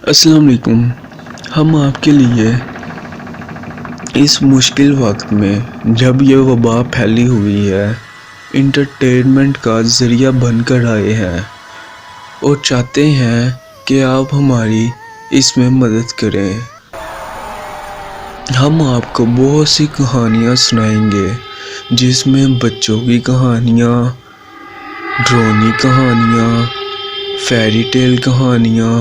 السلام علیکم۔ ہم آپ کے لیے اس مشکل وقت میں جب یہ وبا پھیلی ہوئی ہے انٹرٹینمنٹ کا ذریعہ بن کر آئے ہیں اور چاہتے ہیں کہ آپ ہماری اس میں مدد کریں۔ ہم آپ کو بہت سی کہانیاں سنائیں گے جس میں بچوں کی کہانیاں، ڈرونی کہانیاں، فیری ٹیل کہانیاں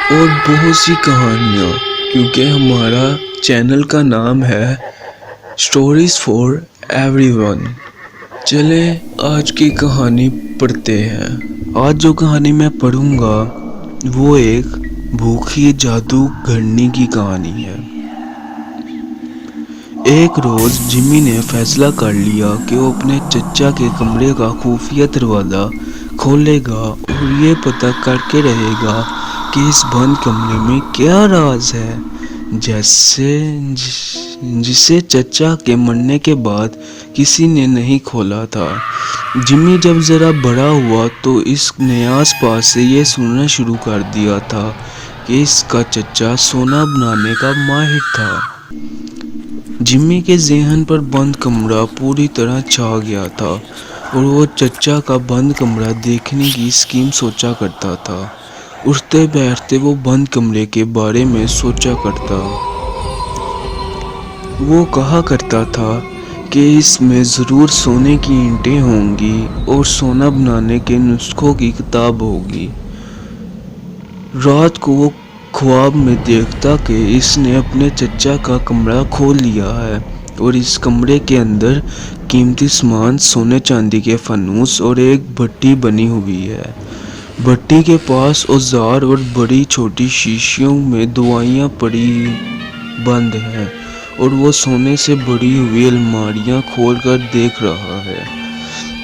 اور بہت سی کہانیاں، کیونکہ ہمارا چینل کا نام ہے اسٹوریز فار ایوری ون۔ چلیں آج کی کہانی پڑھتے ہیں۔ آج جو کہانی میں پڑھوں گا وہ ایک بھوکی جادوگرنی کی کہانی ہے۔ ایک روز جمی نے فیصلہ کر لیا کہ وہ اپنے چچا کے کمرے کا خفیہ دروازہ کھولے گا اور یہ پتہ کر کے رہے گا کہ اس بند کمرے میں کیا راز ہے جسے چچا کے مرنے کے بعد کسی نے نہیں کھولا تھا۔ جمی جب ذرا بڑا ہوا تو اس نے آس پاس سے یہ سننا شروع کر دیا تھا کہ اس کا چچا سونا بنانے کا ماہر تھا۔ جمی کے ذہن پر بند کمرہ پوری طرح چھا گیا تھا اور وہ چچا کا بند کمرہ دیکھنے کی اسکیم سوچا کرتا تھا۔ اٹھتے بیٹھتے وہ بند کمرے کے بارے میں سوچا کرتا۔ وہ کہا کرتا تھا کہ اس میں ضرور سونے کی اینٹیں ہوں گی اور سونا بنانے کے نسخوں کی کتاب ہوگی۔ رات کو وہ خواب میں دیکھتا کہ اس نے اپنے چچا کا کمرہ کھول لیا ہے اور اس کمرے کے اندر قیمتی سامان، سونے چاندی کے فانوس اور ایک بھٹی بنی ہوئی ہے۔ بھٹی کے پاس اوزار اور بڑی چھوٹی شیشیوں میں دوائیاں پڑی بند ہیں اور وہ سونے سے بھری ہوئی الماریاں کھول کر دیکھ رہا ہے۔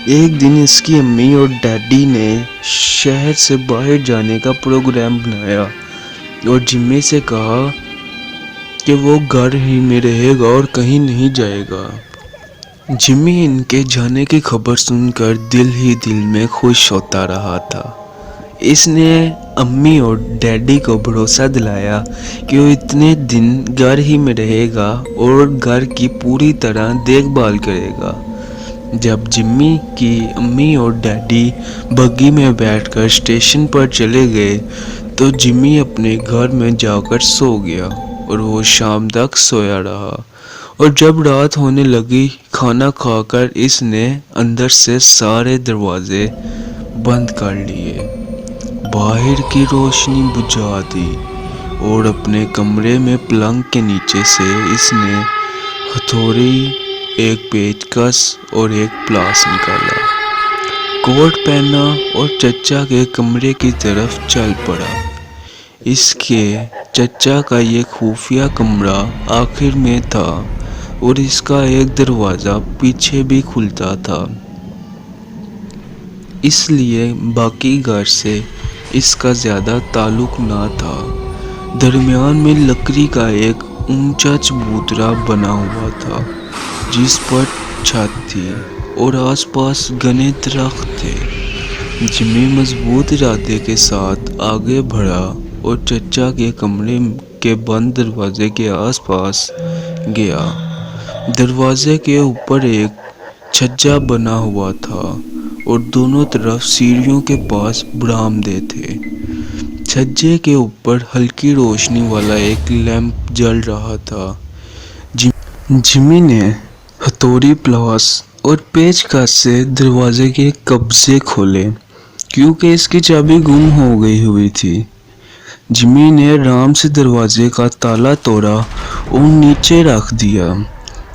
ایک دن اس کی امی اور ڈیڈی نے شہر سے باہر جانے کا پروگرام بنایا اور جمی سے کہا کہ وہ گھر ہی میں رہے گا اور کہیں نہیں جائے گا۔ جمی ان کے جانے کی خبر سن کر دل ہی دل میں خوش ہوتا رہا تھا۔ اس نے امی اور ڈیڈی کو بھروسہ دلایا کہ وہ اتنے دن گھر ہی میں رہے گا اور گھر کی پوری طرح دیکھ بھال کرے گا۔ جب جمی کی امی اور ڈیڈی بگی میں بیٹھ کر اسٹیشن پر چلے گئے تو جمی اپنے گھر میں جا کر سو گیا اور وہ شام تک سویا رہا اور جب رات ہونے لگی کھانا کھا کر اس نے اندر سے سارے دروازے بند کر لیے، باہر کی روشنی بجھا دی اور اپنے کمرے میں پلنگ کے نیچے سے اس نے ہتھوڑی، ایک پیچکس اور ایک پلاس نکالا، کوٹ پہنا اور چچا کے کمرے کی طرف چل پڑا۔ اس کے چچا کا یہ خفیہ کمرہ آخر میں تھا اور اس کا ایک دروازہ پیچھے بھی کھلتا تھا، اس لیے باقی گھر سے اس کا زیادہ تعلق نہ تھا۔ درمیان میں لکڑی کا ایک اونچا چبوترا بنا ہوا تھا جس پر چھت تھی اور آس پاس گھنے درخت تھے۔ جمی مضبوط ارادے کے ساتھ آگے بڑھا اور چچا کے کمرے کے بند دروازے کے آس پاس گیا۔ دروازے کے اوپر ایک چھجا بنا ہوا تھا اور دونوں طرف سیڑھیوں کے پاس برآمدے تھے۔ چھجے کے اوپر ہلکی روشنی والا ایک لیمپ جل رہا تھا۔ جمی نے ہتھوڑی، پلاس اور پیچکس سے دروازے کے قبضے کھولے کیونکہ اس کی چابی گم ہو گئی ہوئی تھی۔ جمی نے آرام سے دروازے کا تالا توڑا اور نیچے رکھ دیا۔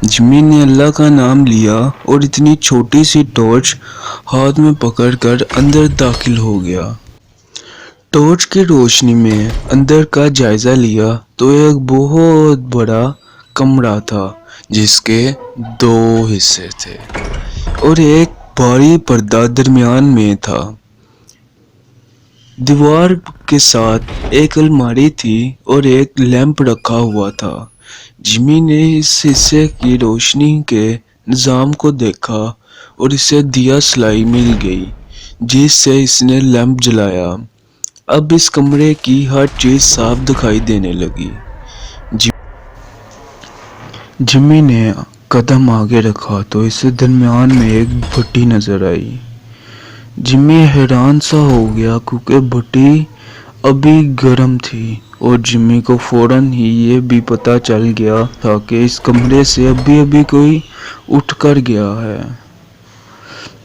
جمی نے اللہ کا نام لیا اور اتنی چھوٹی سی ٹارچ ہاتھ میں پکڑ کر اندر داخل ہو گیا۔ ٹارچ کی روشنی میں اندر کا جائزہ لیا تو ایک بہت بڑا کمرہ تھا جس کے 2 حصے تھے اور ایک بھاری پردہ درمیان میں تھا۔ دیوار کے ساتھ ایک الماری تھی اور ایک لیمپ رکھا ہوا تھا۔ جمی نے اس حصے کی روشنی کے نظام کو دیکھا اور اسے دیا سلائی مل گئی جس سے اس نے لیمپ جلایا۔ اب اس کمرے کی ہر چیز صاف دکھائی دینے لگی۔ جمی نے قدم آگے رکھا تو اسے درمیان میں ایک بھٹی نظر آئی۔ جمی حیران سا ہو گیا کیونکہ بھٹی ابھی گرم تھی اور جمی کو فوراً ہی یہ بھی پتہ چل گیا تھا کہ اس کمرے سے ابھی کوئی اٹھ کر گیا ہے۔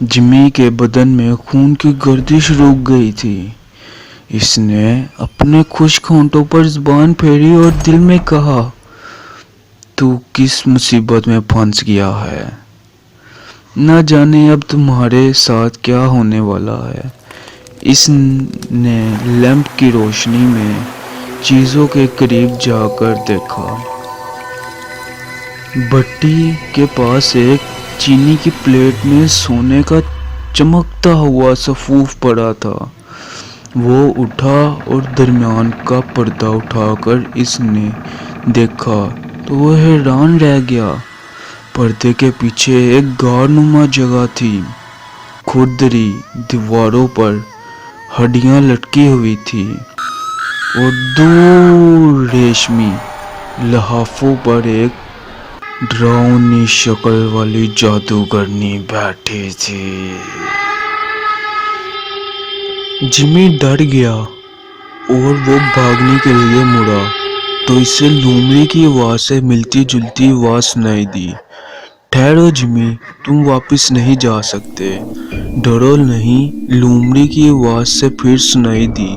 جمی کے بدن میں خون کی گردش رک گئی تھی۔ اس نے اپنے خشک ہونٹوں پر زبان پھیری اور دل میں کہا، تو کس مصیبت میں پھنس گیا ہے؟ نہ جانے اب تمہارے ساتھ کیا ہونے والا ہے۔ اس نے لیمپ کی روشنی میں چیزوں کے قریب جا کر دیکھا۔ بھٹی کے پاس ایک چینی کی پلیٹ میں سونے کا چمکتا ہوا سفوف پڑا تھا۔ وہ اٹھا اور درمیان کا پردہ اٹھا کر اس نے دیکھا تو وہ حیران رہ گیا۔ پردے کے پیچھے ایک غار نما جگہ تھی۔ کھردری دیواروں پر ہڈیاں لٹکی ہوئی تھی اور دور ریشمی لحافوں پر ایک ڈراؤنی شکل والی جادوگرنی بیٹھی تھی۔ جمی ڈر گیا اور وہ بھاگنے کے لیے مڑا تو اسے لومڑی کی آواز سے ملتی جلتی آواز سنائی دی، ٹھہرو جمی، تم واپس نہیں جا سکتے، ڈرو نہیں، لومڑی کی آواز سے پھر سنائی دی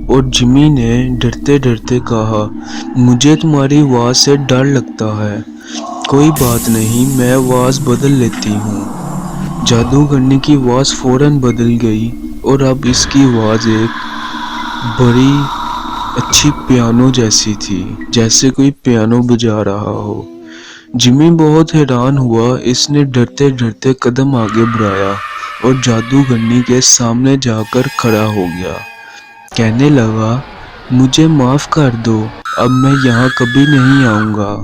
اور جمی نے ڈرتے ڈرتے کہا، مجھے تمہاری آواز سے ڈر لگتا ہے، کوئی بات نہیں، میں آواز بدل لیتی ہوں۔ جادوگرنی کی آواز فوراً بدل گئی اور اب اس کی آواز ایک بڑی اچھی پیانو جیسی تھی، جیسے کوئی پیانو بجا رہا ہو۔ جمی بہت حیران ہوا۔ اس نے ڈرتے ڈرتے قدم آگے بڑھایا اور جادوگرنی کے سامنے جا کر کھڑا ہو گیا۔ کہنے لگا، مجھے معاف کر دو، اب میں یہاں کبھی نہیں آؤں گا۔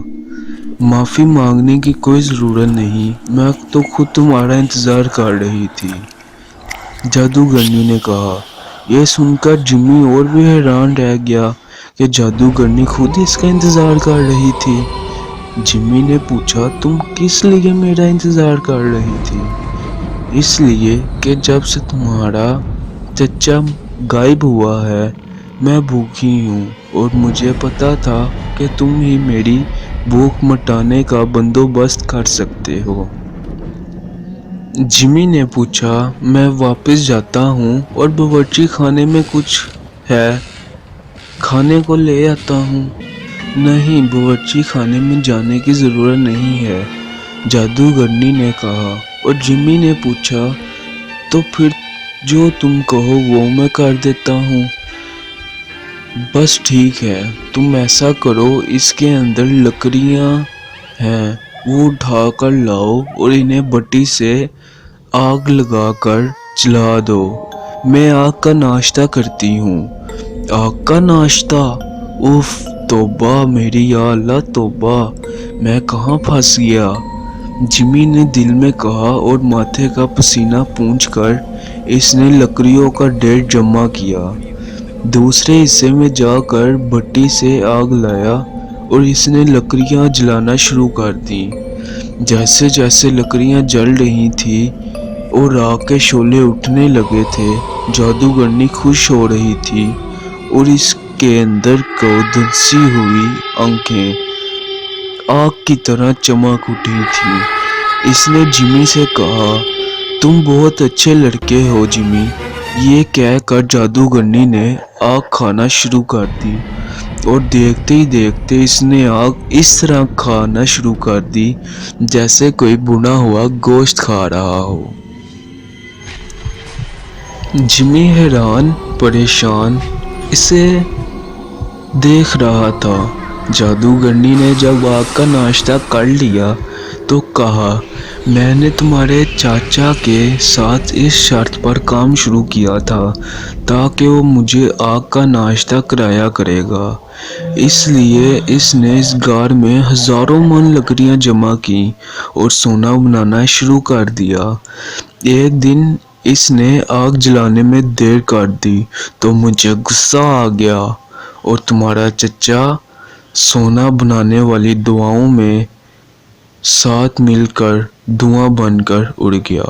معافی مانگنے کی کوئی ضرورت نہیں، میں تو خود تمہارا انتظار کر رہی تھی، جادوگرنی نے کہا۔ یہ سن کر جمی اور بھی حیران رہ گیا کہ جادوگرنی خود اس کا انتظار کر رہی تھی۔ جمی نے پوچھا، تم کس لیے میرا انتظار کر رہی تھی؟ اس لیے کہ جب سے تمہارا چچا غائب ہوا ہے میں بھوکی ہوں اور مجھے پتا تھا کہ تم ہی میری بھوک مٹانے کا بندوبست کر سکتے ہو۔ جمی نے پوچھا، میں واپس جاتا ہوں اور باورچی خانے میں کچھ ہے، کھانے کو لے آتا ہوں۔ نہیں، باورچی خانے میں جانے کی ضرورت نہیں ہے، جادوگرنی نے کہا اور جمی نے پوچھا، تو پھر جو تم کہو وہ میں کر دیتا ہوں۔ بس ٹھیک ہے، تم ایسا کرو، اس کے اندر لکڑیاں ہیں، وہ اٹھا کر لاؤ اور انہیں بٹی سے آگ لگا کر جلا دو، میں آگ کا ناشتہ کرتی ہوں۔ آگ کا ناشتہ؟ اف، توبہ میری یا اللہ توبہ، میں کہاں پھنس گیا، جمی نے دل میں کہا اور ماتھے کا پسینہ پونچھ کر اس نے لکڑیوں کا ڈھیر جمع کیا۔ دوسرے حصے میں جا کر بھٹی سے آگ لایا اور اس نے لکڑیاں جلانا شروع کر دیں۔ جیسے جیسے لکڑیاں جل رہی تھیں اور آگ کے شعلے اٹھنے لگے تھے، جادوگرنی خوش ہو رہی تھی اور اس کے اندر کو دھنسی ہوئی آنکھیں آگ کی طرح چمک اٹھی تھیں۔ اس نے جمی سے کہا، تم بہت اچھے لڑکے ہو جمی۔ یہ کہہ کر جادوگرنی نے آگ کھانا شروع کر دی اور دیکھتے ہی دیکھتے اس نے آگ اس طرح کھانا شروع کر دی جیسے کوئی بنا ہوا گوشت کھا رہا ہو۔ جمی حیران پریشان اسے دیکھ رہا تھا۔ جادوگرنی نے جب آگ کا ناشتہ کر لیا تو کہا، میں نے تمہارے چاچا کے ساتھ اس شرط پر کام شروع کیا تھا تاکہ وہ مجھے آگ کا ناشتہ کرایا کرے گا، اس لیے اس نے اس غار میں ہزاروں من لکڑیاں جمع کی اور سونا بنانا شروع کر دیا۔ ایک دن اس نے آگ جلانے میں دیر کر دی تو مجھے غصہ آ گیا اور تمہارا چچا سونا بنانے والی دعاؤں میں ساتھ مل کر دھواں بن کر اڑ گیا۔